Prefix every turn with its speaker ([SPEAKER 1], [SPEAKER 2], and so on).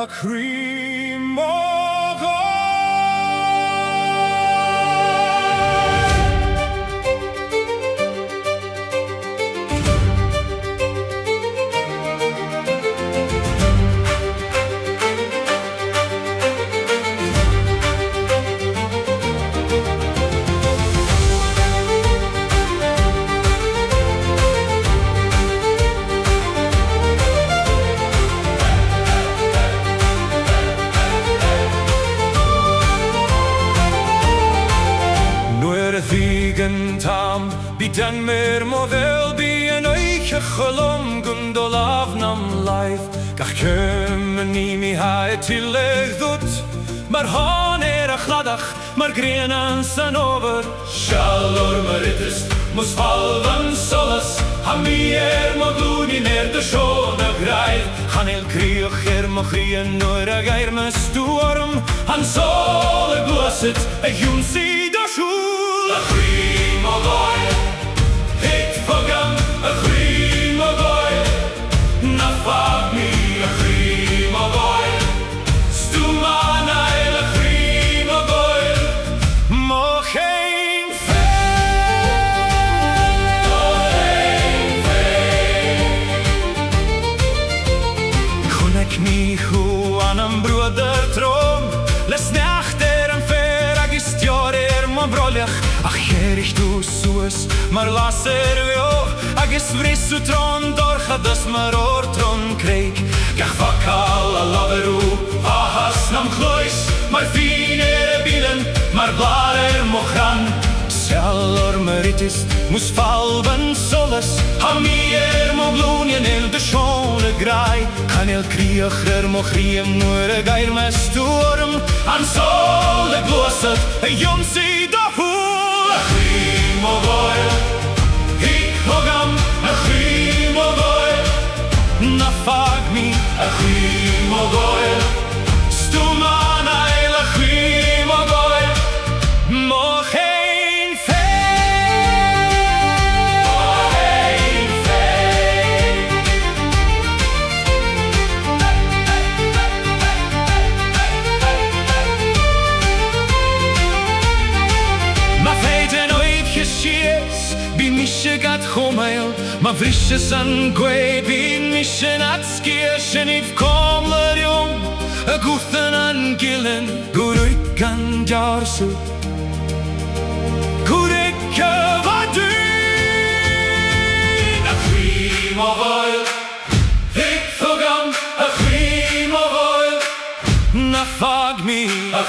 [SPEAKER 1] Chroí Mo Ghaoil. Breathtaking tam Bí den mir mo bhfuil bí an oiche cholum gundol afnam life Gach cym yn ni mi hae tileg ddwt Mar hon a chladach mar grian an san over Sialor mar idris mus falvan solas Ha mi mo glúni de sjón a graid Chanel kriach mo chrian nur a gair me stúorm Han sol a gluasit a hjúnsi da sjúl A Chroí Mo Ghaoil Hit fogam a Chroí Mo Ghaoil Na fag mi a Chroí Mo Ghaoil Stúman ail a Chroí Mo Ghaoil Mo chéin Chunec mi hú an am brúder trom Les nacht an fer ag istior mo broliach Ach gerich du suas mar las vio Ag is vrisu tron dorcha das mar tron kreeg Gach vakal a laveru ahas nam chlois Mar fin a bilen mar blar mo chan Sjallor meritis mus falben solas Ha mi mo glúnien de sjone grai Kan kriach mo chriem nur a gair me stúorm An sol a glosat a jomsi da húl A Chroí Mo Ghaoil Hik hogam a Chroí Mo Ghaoil Na fag mi a Chroí Mo Ghaoil Stúman ail a Chroí Mo Ghaoil Mo chéin Bí mishe gat chomail Ma bhrishe san gwe Bí mishe at skia Shenif komler jom A gúthan an gillen Gúrik an jarsu Gúrik a vadun A Chroí Mo Ghaoil Hik thugam A Chroí Mo Ghaoil Na fag mi A